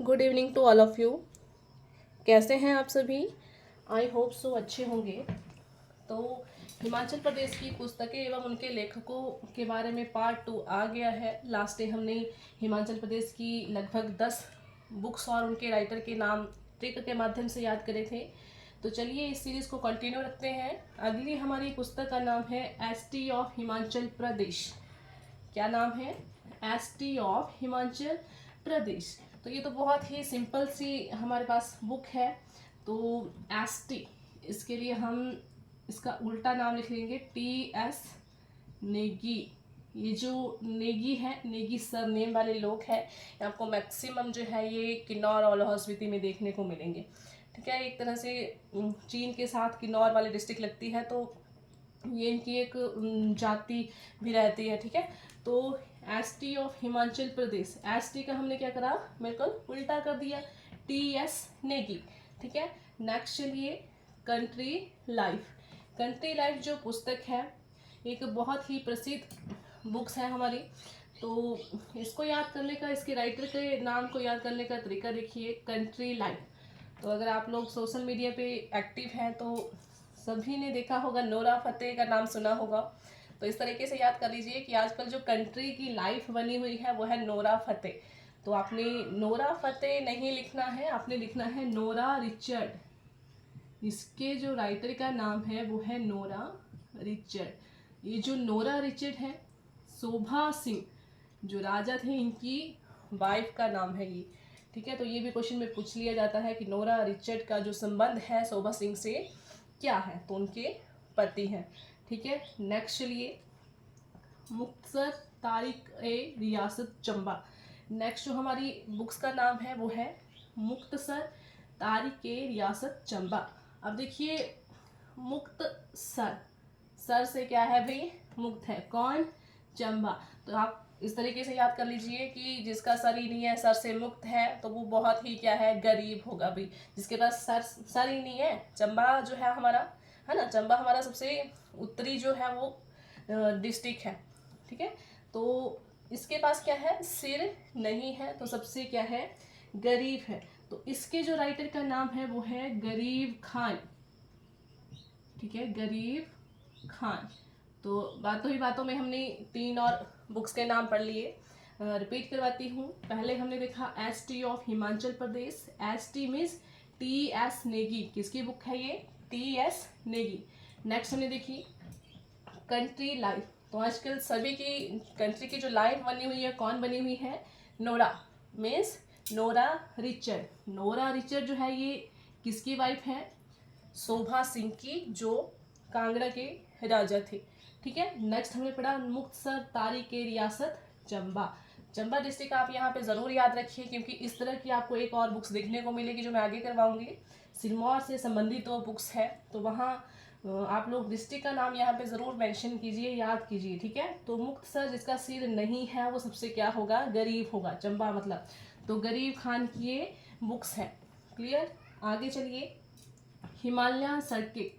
Good evening to all of you. कैसे हैं आप सभी? आई होप सो अच्छे होंगे। तो हिमाचल प्रदेश की पुस्तकें एवं उनके लेखकों के बारे में पार्ट 2 आ गया है। लास्ट डे हमने हिमाचल प्रदेश की लगभग 10 बुक्स और उनके राइटर के नाम ट्रिक के माध्यम से याद करे थे। तो चलिए इस सीरीज़ को कंटिन्यू रखते हैं। अगली हमारी पुस्तक का नाम है एसटी ऑफ हिमाचल प्रदेश। क्या नाम है? ST of Himachal Pradesh. तो ये तो बहुत ही सिंपल सी हमारे पास बुक है। तो एसटी, इसके लिए हम इसका उल्टा नाम लिख लेंगे टी.एस. नेगी। ये जो नेगी है, नेगी सरनेम वाले लोग हैं, आपको मैक्सिमम जो है ये किन्नौर और लाहौल स्पीति में देखने को मिलेंगे। ठीक है, एक तरह से चीन के साथ किन्नौर वाली डिस्ट्रिक्ट लगती है, तो ये इनकी एक जाति भी रहती है। ठीक है, तो ST of Himachal Pradesh, ST का हमने क्या करा, बिल्कुल उल्टा कर दिया, टी.एस. नेगी। ठीक है, नेक्स्ट चलिए कंट्री लाइफ। कंट्री लाइफ जो पुस्तक है एक बहुत ही प्रसिद्ध बुक्स है हमारी। तो इसको याद करने का, इसके राइटर के नाम को याद करने का तरीका देखिए, कंट्री लाइफ। तो अगर आप लोग सोशल मीडिया पे एक्टिव हैं तो सभी ने देखा होगा, नोरा फतेही का नाम सुना होगा। तो इस तरीके से याद कर लीजिए कि आजकल जो कंट्री की लाइफ बनी हुई है वो है नोरा फतेही। तो आपने नोरा फतेही नहीं लिखना है, आपने लिखना है नोरा रिचर्ड। इसके जो राइटर का नाम है वो है नोरा रिचर्ड। ये जो नोरा रिचर्ड है, शोभा सिंह जो राजा थे इनकी वाइफ का नाम है ये। ठीक है, तो ये भी क्वेश्चन में पूछ लिया जाता है कि नोरा रिचर्ड का जो संबंध है शोभा सिंह से क्या है, तो उनके पति हैं। ठीक है, नेक्स्ट चलिए मुक्तसर तारिक ए रियासत चंबा। नेक्स्ट जो हमारी बुक्स का नाम है वो है मुक्तसर तारिक ए रियासत चंबा। अब देखिए मुक्तसर, सर से क्या है भाई, मुक्त है, कौन, चंबा। तो आप इस तरीके से याद कर लीजिए कि जिसका सर ही नहीं है, सर से मुक्त है, तो वो बहुत ही क्या है, गरीब होगा भाई। जिसके पास सर ही नहीं है, चंबा जो है हमारा, है ना, चंबा हमारा सबसे उत्तरी जो है वो डिस्ट्रिक्ट है। ठीक है, तो इसके पास क्या है, सिर नहीं है, तो सबसे क्या है, गरीब है। तो इसके जो राइटर का नाम है वो है गरीब खान। ठीक है, गरीब खान। तो बातों ही बातों में हमने 3 और बुक्स के नाम पढ़ लिए। रिपीट करवाती हूँ। पहले हमने देखा ST of Himachal Pradesh, ST means T.S.. Negi. किसकी बुक है ये, टी.एस. नेगी। नेक्स्ट हमने देखी कंट्री लाइफ। तो आजकल सभी की कंट्री की जो लाइफ बनी हुई है, कौन बनी हुई है, Nora means Nora Richard. Nora Richard जो है ये किसकी वाइफ है, शोभा सिंह की, जो कांगड़ा के राजा थे। ठीक है, नेक्स्ट हमने पढ़ा मुक्तसर तारिक ए रियासत चंबा। चंबा डिस्ट्रिक्ट आप यहाँ पे ज़रूर याद रखिए, क्योंकि इस तरह की आपको एक और बुक्स देखने को मिलेगी जो मैं आगे करवाऊंगी। सिरमौर से संबंधित वो बुक्स है, तो वहाँ आप लोग डिस्ट्रिक्ट का नाम यहाँ पे ज़रूर मेंशन कीजिए, याद कीजिए। ठीक है, तो मुक्तसर जिसका सिर नहीं है वो सबसे क्या होगा, गरीब होगा, चंबा मतलब। तो गरीब खान की ये बुक्स है। क्लियर, आगे चलिए हिमालयन सर्किट।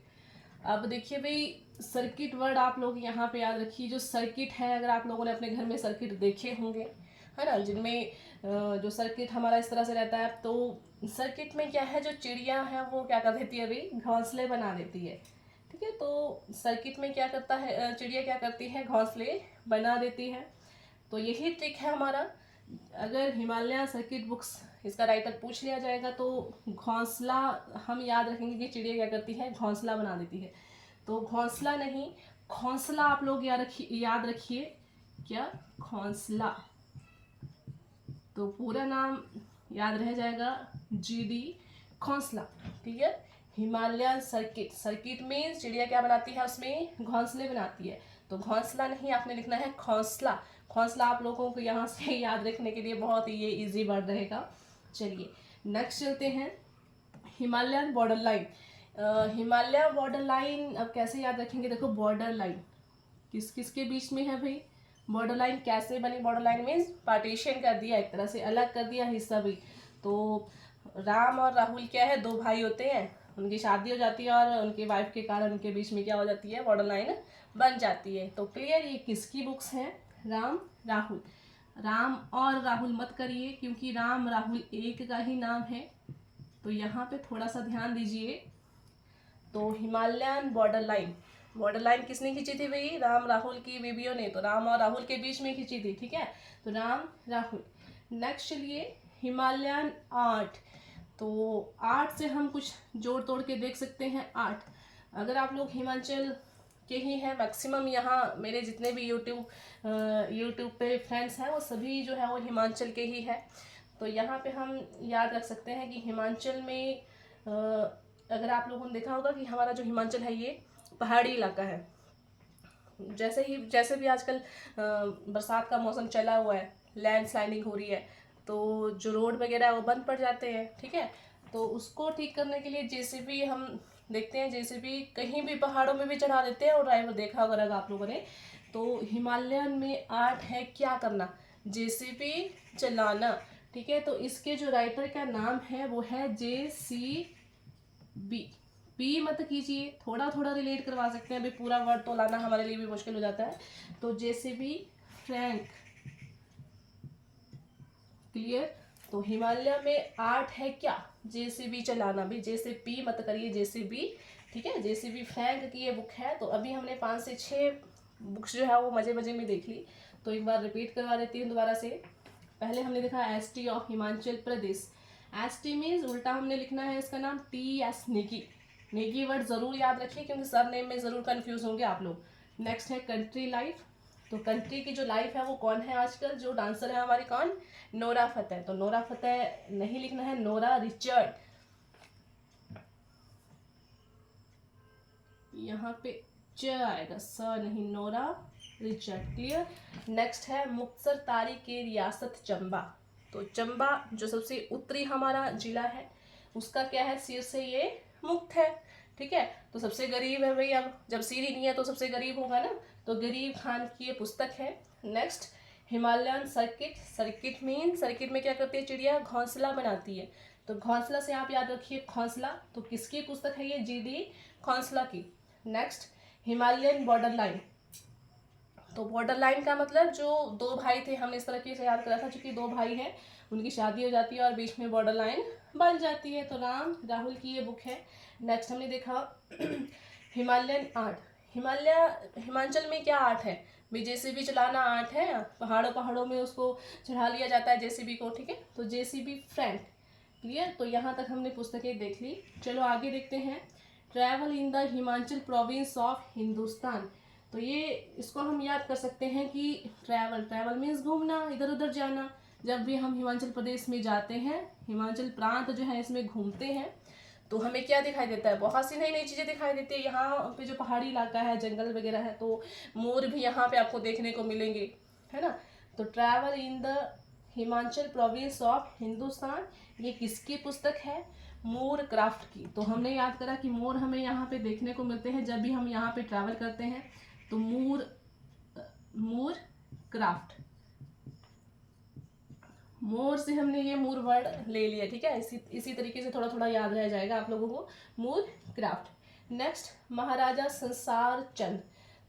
अब देखिए भाई, सर्किट वर्ड आप लोग यहाँ पे याद रखिए। जो सर्किट है, अगर आप लोगों ने अपने घर में सर्किट देखे होंगे, है ना, जिनमें जो सर्किट हमारा इस तरह से रहता है, तो सर्किट में क्या है, जो चिड़िया है वो क्या कर देती है भाई, घोंसले बना देती है। ठीक है, तो सर्किट में क्या करता है, चिड़िया क्या करती है, घोंसले बना देती है। तो यही ट्रिक है हमारा। अगर हिमालय सर्किट बुक्स इसका राइटर पूछ लिया जाएगा तो घोंसला हम याद रखेंगे कि चिड़िया क्या करती है, घोंसला बना देती है। तो घोंसला नहीं, घोंसला आप लोग याद रखिए, क्या, घोंसला। तो पूरा नाम याद रह जाएगा, जीडी घोंसला। ठीक है, हिमालयन सर्किट, सर्किट में चिड़िया क्या बनाती है, उसमें घोंसले बनाती है। तो घोंसला नहीं, आपने लिखना है घोंसला। घोंसला आप लोगों को यहाँ से याद रखने के लिए बहुत ही ये इजी वर्ड रहेगा। चलिए नेक्स्ट चलते हैं, Himalayan border line. Himalaya border line अब कैसे याद रखेंगे, देखो बॉर्डर लाइन किस किस के बीच में है भाई, बॉर्डर लाइन कैसे बनी, बॉर्डर लाइन मीन्स पार्टीशन कर दिया, एक तरह से अलग कर दिया हिस्सा भी। तो राम और राहुल क्या है, 2 भाई होते हैं, उनकी शादी हो जाती है और उनके वाइफ के कारण उनके बीच में क्या हो जाती है, बॉर्डर लाइन बन जाती है। तो क्लियर, ये किसकी बुक्स हैं, राम राहुल। राम और राहुल मत करिए, क्योंकि राम राहुल एक का ही नाम है, तो यहाँ पे थोड़ा सा ध्यान दीजिए। तो Himalayan border line, border line किसने खींची थी भाई? राम राहुल की बीबियों ने, तो राम और राहुल के बीच में खींची थी, ठीक है, तो राम राहुल। नेक्स्ट चलिए हिमालयन आर्ट, तो आर्ट से हम कुछ जोड़ तोड़ के देख सकते हैं। आर्ट, अगर आप लोग हिमाचल के ही हैं, मैक्सिमम यहाँ मेरे जितने भी यूट्यूब पे फ्रेंड्स हैं वो सभी जो है वो हिमाचल के ही हैं, तो यहाँ पे हम याद रख सकते हैं कि हिमाचल में अगर आप लोगों ने देखा होगा कि हमारा जो हिमाचल है ये पहाड़ी इलाका है। जैसे भी आजकल बरसात का मौसम चला हुआ है, लैंडस्लाइडिंग हो रही है, तो जो रोड वगैरह है वो बंद पड़ जाते हैं, ठीक है, तो उसको ठीक करने के लिए जेसीबी हम देखते हैं, जेसीबी कहीं भी पहाड़ों में भी चढ़ा देते हैं, और ड्राइवर देखा होगा अगर आप लोगों ने। तो हिमालयन में आर्ट है क्या करना? जेसीबी चलाना, ठीक है, तो इसके जो राइटर का नाम है वो है JCB। बी मत कीजिए, थोड़ा थोड़ा रिलेट करवा सकते हैं, अभी पूरा वर्ड तो लाना हमारे लिए भी मुश्किल हो जाता है। तो JCB फ्रैंक, क्लियर। तो हिमालय में आर्ट है क्या? JCB चलाना, भी JCB मत करिए, JCB, ठीक है, JCB फ्रैंक की ये बुक है। तो अभी हमने 5 से 6 बुक्स जो है वो मजे मजे में देख ली, तो एक बार रिपीट करवा देती हूँ दोबारा से। पहले हमने देखा ST of Himachal Pradesh. ST means उल्टा हमने लिखना है इसका नाम TS, नेगी। नेगी वर्ड जरूर याद रखिए, क्योंकि सर नेम में जरूर कंफ्यूज होंगे आप लोग। नेक्स्ट है कंट्री लाइफ, तो कंट्री की जो लाइफ है वो कौन है आजकल जो डांसर है हमारी, कौन? Nora Fateh. तो नोरा फतेह नहीं लिखना है, नोरा रिचर्ड, यहाँ पे च आएगा, स नहीं, नोरा रिचर्ड, क्लियर। नेक्स्ट है मुक्तसर तारी के रियासत चंबा। तो चंबा जो सबसे उत्तरी हमारा जिला है उसका क्या है? सिर से ये मुक्त है, ठीक है, तो सबसे गरीब है भाई, अब जब सिर ही नहीं है तो सबसे गरीब होगा ना, तो गरीब खान की ये पुस्तक है। Next Himalayan circuit, circuit mean circuit में क्या करती है चिड़िया? घोंसला बनाती है, तो घोंसला से आप याद रखिए घोंसला, तो किसकी पुस्तक है ये? GD घोंसला की। नेक्स्ट हिमालयन बॉर्डर लाइन, तो बॉर्डर लाइन का मतलब जो 2 भाई थे, हमने इस तरह से याद करा था, क्योंकि 2 भाई हैं उनकी शादी हो जाती है और बीच में बॉर्डर लाइन बन जाती है, तो राम राहुल की ये बुक है। नेक्स्ट हमने देखा हिमालयन आर्ट, हिमाचल में क्या आर्ट है? भी JCB चलाना आर्ट है, पहाड़ों में उसको चढ़ा लिया जाता है JCB को, ठीक है, तो JCB फ्रैंक, क्लियर। तो यहाँ तक हमने पुस्तकें देख ली, चलो आगे देखते हैं। Travel in the Himachal province of Hindustan, तो ये इसको हम याद कर सकते हैं कि ट्रैवल मीन्स घूमना, इधर उधर जाना। जब भी हम हिमाचल प्रदेश में जाते हैं, हिमाचल प्रांत जो है इसमें घूमते हैं, तो हमें क्या दिखाई देता है? बहुत सी नई नई चीज़ें दिखाई देती है। यहाँ पे जो पहाड़ी इलाका है, जंगल वगैरह है, तो मोर भी यहाँ पे आपको देखने को मिलेंगे, है ना। तो travel in the Himachal province of Hindustan, ये किसकी पुस्तक है? मोर क्राफ्ट की। तो हमने याद करा कि मोर हमें यहाँ पे देखने को मिलते हैं जब भी हम यहाँ पे ट्रैवल करते हैं, तो मोर क्राफ्ट, मोर से हमने ये मोर वर्ड ले लिया, ठीक है, इसी तरीके से थोड़ा थोड़ा याद रह जाएगा आप लोगों को, मोर क्राफ्ट। नेक्स्ट महाराजा संसार चंद,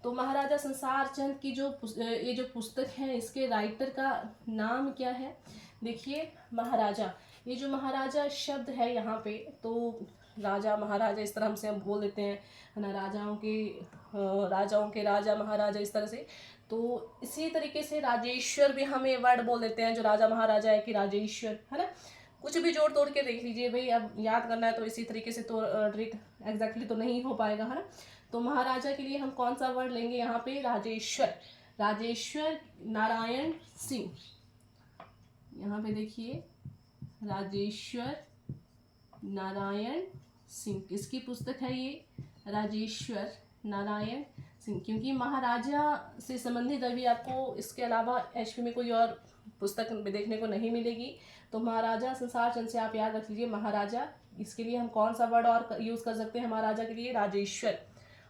तो महाराजा संसार चंद की ये जो पुस्तक है इसके राइटर का नाम क्या है? देखिए महाराजा, ये जो महाराजा शब्द है यहाँ पे, तो राजा महाराजा इस तरह हमसे हम बोल देते हैं, है ना, राजाओं के राजा महाराजा इस तरह से, तो इसी तरीके से राजेश्वर भी हम ये वर्ड बोल देते हैं, जो राजा महाराजा है कि राजेश्वर, है ना। कुछ भी जोड़ तोड़ के देख लीजिए भाई, अब याद करना है तो इसी तरीके से, तो एग्जैक्टली तो नहीं हो पाएगा, है ना। तो महाराजा के लिए हम कौन सा वर्ड लेंगे यहाँ पे? राजेश्वर, राजेश्वर नारायण सिंह, यहाँ पे देखिए राजेश्वर नारायण सिंह, किसकी पुस्तक है ये? राजेश्वर नारायण सिंह, क्योंकि महाराजा से संबंधित अभी आपको इसके अलावा HP में कोई और पुस्तक देखने को नहीं मिलेगी, तो महाराजा संसार चंद से आप याद रख लीजिए महाराजा। इसके लिए हम कौन सा वर्ड और यूज़ कर सकते हैं महाराजा के लिए? राजेश्वर।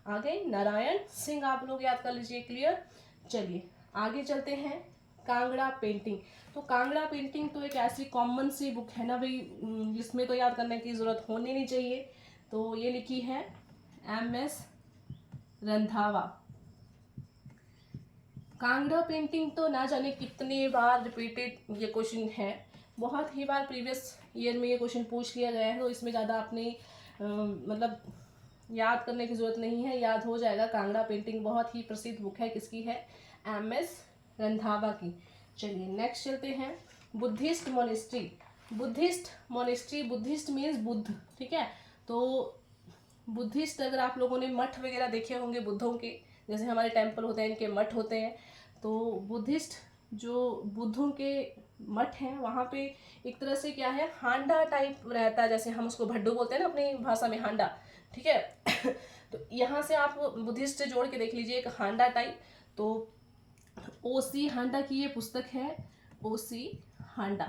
आगे नारायण सिंह आप लोग याद कर लीजिए, क्लियर। चलिए आगे चलते हैं। कांगड़ा पेंटिंग, तो कांगड़ा पेंटिंग तो एक ऐसी कॉमन सी बुक है ना भाई, जिसमें तो याद करने की ज़रूरत होनी नहीं चाहिए। तो ये लिखी है MS रंधावा, कांगड़ा पेंटिंग तो ना जाने कितनी बार रिपीटेड ये क्वेश्चन है, बहुत ही बार प्रीवियस ईयर में ये क्वेश्चन पूछ लिया गया है, तो इसमें ज़्यादा अपनी मतलब याद करने की ज़रूरत नहीं है, याद हो जाएगा। कांगड़ा पेंटिंग बहुत ही प्रसिद्ध बुक है, किसकी है? एम.एस. रंधावा की। चलिए नेक्स्ट चलते हैं। Buddhist monastery. Buddhist monastery, Buddhist means Buddha, ठीक है। तो बुद्धिस्ट, अगर आप लोगों ने मठ वगैरह देखे होंगे बुद्धों के, जैसे हमारे टेम्पल होते हैं, इनके मठ होते हैं, तो बुद्धिस्ट जो बुद्धों के मठ हैं वहाँ पे एक तरह से क्या है, हांडा टाइप रहता है, जैसे हम उसको भड्डू बोलते हैं ना अपनी भाषा में, हांडा, ठीक है। तो यहाँ से आप बुद्धिस्ट से जोड़ के देख लीजिए, एक हांडा टाइप। तो ओसी हांडा की ये पुस्तक है, ओसी हांडा।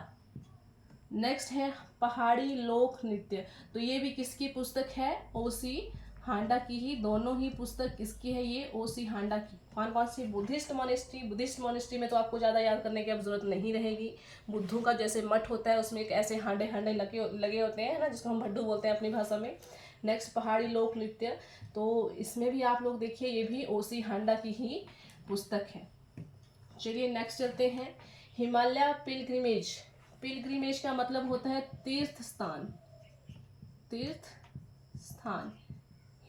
नेक्स्ट है पहाड़ी लोक नृत्य, तो ये भी किसकी पुस्तक है? ओसी हांडा की ही। दोनों ही पुस्तक किसकी है? ये ओसी हांडा की। कौन कौन सी? Buddhist monastery. बुद्धिस्ट मोनेस्ट्री में तो आपको ज़्यादा याद करने की अब जरूरत नहीं रहेगी। बुद्धों का जैसे मठ होता है उसमें एक ऐसे हांडे हांडे लगे होते हैं ना, जिसको हम भड्डू बोलते हैं अपनी भाषा में। नेक्स्ट पहाड़ी लोक नृत्य, तो इसमें भी आप लोग देखिए, ये भी ओसी हांडा की ही पुस्तक है। चलिए नेक्स्ट चलते हैं। हिमालय पिलग्रिमेज। पिलग्रिमेज का मतलब होता है तीर्थ स्थान, तीर्थ स्थान,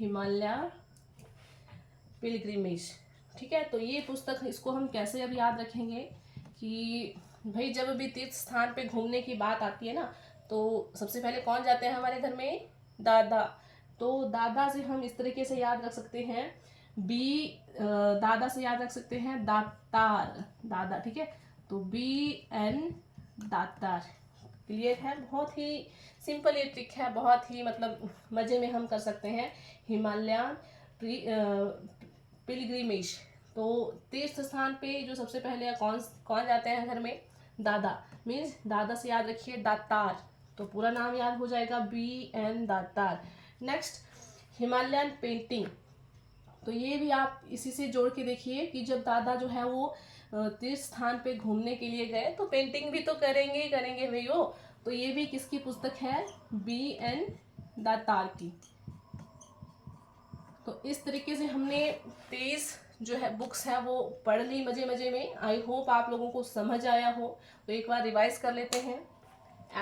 हिमालय पिलग्रिमेज, ठीक है। तो ये पुस्तक, इसको हम कैसे अब याद रखेंगे कि भाई जब भी तीर्थ स्थान पे घूमने की बात आती है ना, तो सबसे पहले कौन जाते हैं हमारे घर में? दादा। तो दादा से हम इस तरीके से याद रख सकते हैं, दादा से याद रख सकते हैं दातार, दादा, ठीक है। तो BN दातार। क्लियर है? बहुत ही सिंपल ये ट्रिक है, बहुत ही मतलब मज़े में हम कर सकते हैं। हिमालयन पिलग्रिमेज, तो तीर्थ स्थान पे जो सबसे पहले कौन कौन जाते हैं घर में? दादा। मीन्स दादा से याद रखिए दातार, तो पूरा नाम याद हो जाएगा BN दातार। नेक्स्ट हिमालयन पेंटिंग, तो ये भी आप इसी से जोड़ के देखिए कि जब दादा जो है वो तीर्थ स्थान पे घूमने के लिए गए तो पेंटिंग भी तो करेंगे ही करेंगे भैया। तो ये भी किसकी पुस्तक है? BN दातार की। तो इस तरीके से हमने 23 जो है बुक्स है वो पढ़ ली मजे मजे में। आई होप आप लोगों को समझ आया हो। तो एक बार रिवाइज कर लेते हैं।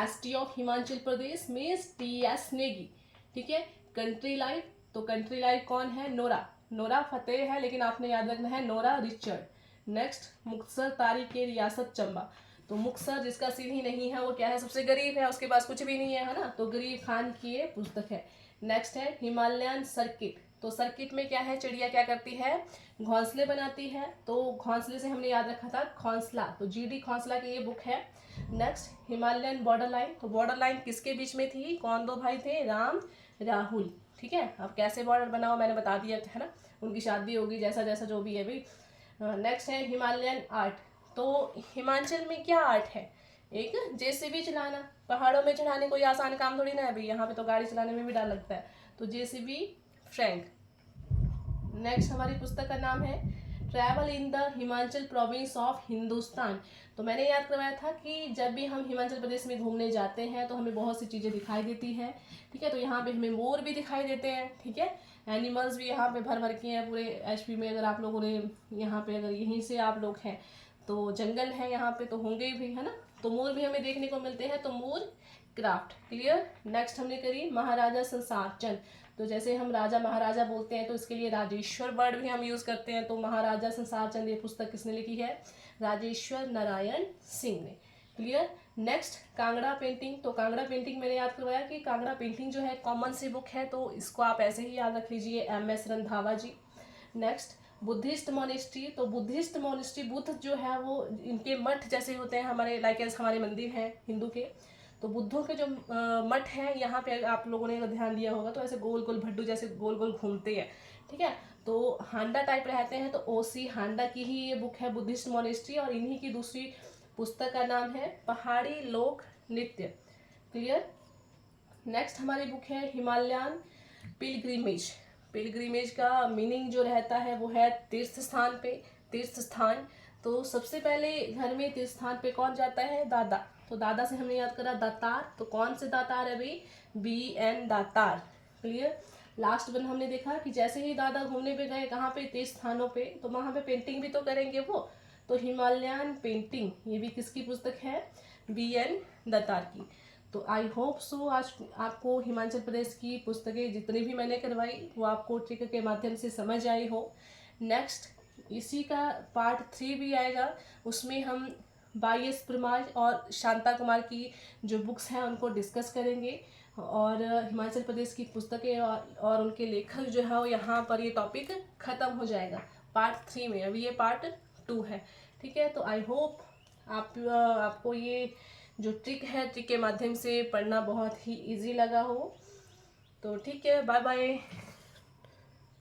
ST of Himachal Pradesh means TS Negi, ठीक है। कंट्री लाइफ, तो कंट्री लाइफ कौन है? नोरा। नोरा फतेह है, लेकिन आपने याद रखना है Nora Richard. Next Muktsar Tariq के रियासत चंबा, तो मुक्तसर जिसका सिर ही नहीं है वो क्या है? सबसे गरीब है, उसके पास कुछ भी नहीं है ना, तो गरीब खान की ये पुस्तक है। नेक्स्ट है हिमालयन सर्किट, तो सर्किट में क्या है? चिड़िया क्या करती है? घोंसले बनाती है, तो घोंसले से हमने याद रखा था घोंसला, तो GD घोंसला की ये बुक है। नेक्स्ट हिमालयन बॉर्डर लाइन, तो बॉर्डर लाइन किसके बीच में थी? कौन दो भाई थे? राम राहुल, ठीक है। अब कैसे बॉर्डर बनाओ मैंने बता दिया है ना, उनकी शादी होगी, जैसा जैसा जो भी है भाई। नेक्स्ट है हिमालयन आर्ट, तो हिमाचल में क्या आर्ट है? एक JCB चलाना, पहाड़ों में चढ़ाने कोई आसान काम थोड़ी ना है भाई, यहाँ पे तो गाड़ी चलाने में भी डर लगता है, तो JCB फ्रैंक। नेक्स्ट हमारी पुस्तक का नाम है travel in the Himachal province of Hindustan, तो मैंने याद करवाया था कि जब भी हम हिमाचल प्रदेश में घूमने जाते हैं तो हमें बहुत सी चीज़ें दिखाई देती हैं, ठीक है। तो यहाँ पे हमें मोर भी दिखाई देते हैं, ठीक है। एनिमल्स भी यहाँ पे भर भर के हैं पूरे HP में। अगर आप लोगों ने यहाँ पे, अगर यहीं से आप लोग हैं तो जंगल है यहाँ पे, तो होंगे भी, है ना। तो मोर भी हमें देखने को मिलते हैं, तो मोर क्राफ्ट। क्लियर? नेक्स्ट हमने करी महाराजा संसार चंद, तो जैसे हम राजा महाराजा बोलते हैं तो इसके लिए राजेश्वर वर्ड भी हम यूज़ करते हैं। तो महाराजा संसार चंद ये पुस्तक किसने लिखी है? राजेश्वर नारायण सिंह ने। क्लियर? नेक्स्ट कांगड़ा पेंटिंग, तो कांगड़ा पेंटिंग मैंने याद करवाया कि कांगड़ा पेंटिंग जो है कॉमन सी बुक है, तो इसको आप ऐसे ही याद रख लीजिए, MS रंधावा जी। नेक्स्ट बुद्धिस्ट मोनेस्ट्री, तो बुद्धिस्ट मोनेस्ट्री, बुद्ध जो है वो इनके मठ जैसे होते हैं हमारे, लाइक हमारे मंदिर हैं हिंदू के, तो बुद्धों के जो मठ हैं यहाँ पे आप लोगों ने अगर ध्यान दिया होगा तो ऐसे गोल गोल भड्डू जैसे गोल गोल घूमते हैं, ठीक है। तो हांडा टाइप रहते हैं, तो OC हांडा की ही ये बुक है बुद्धिस्ट मोनेस्ट्री, और इन्हीं की दूसरी पुस्तक का नाम है पहाड़ी लोक नृत्य। क्लियर? नेक्स्ट हमारी बुक है हिमालयन पिलग्रिमेज। पिलग्रिमेज का मीनिंग जो रहता है वो है तीर्थ स्थान पे, तीर्थ स्थान। तो सबसे पहले घर में तीर्थ स्थान पे कौन जाता है? दादा। तो दादा से हमने याद करा दातार, तो कौन से दातार है भाई? BN दातार। क्लियर? लास्ट वन हमने देखा कि जैसे ही दादा घूमने पे गए कहाँ पे, तीर्थ स्थानों पे, तो वहाँ पे पेंटिंग भी तो करेंगे वो। तो हिमालयन पेंटिंग, ये भी किसकी पुस्तक है? BN दत्तार की। तो आई होप सो आज आपको हिमाचल प्रदेश की पुस्तकें जितनी भी मैंने करवाई वो आपको ट्रिक के माध्यम से समझ आई हो। नेक्स्ट इसी का पार्ट 3 भी आएगा, उसमें हम YS परमार और शांता कुमार की जो बुक्स हैं उनको डिस्कस करेंगे, और हिमाचल प्रदेश की पुस्तकें और उनके लेखक जो है वो यहाँ पर ये टॉपिक ख़त्म हो जाएगा पार्ट 3 में। अभी ये पार्ट 2 है, ठीक है। तो आई होप आपको ये जो ट्रिक है, ट्रिक के माध्यम से पढ़ना बहुत ही इजी लगा हो। तो ठीक है, बाय बाय।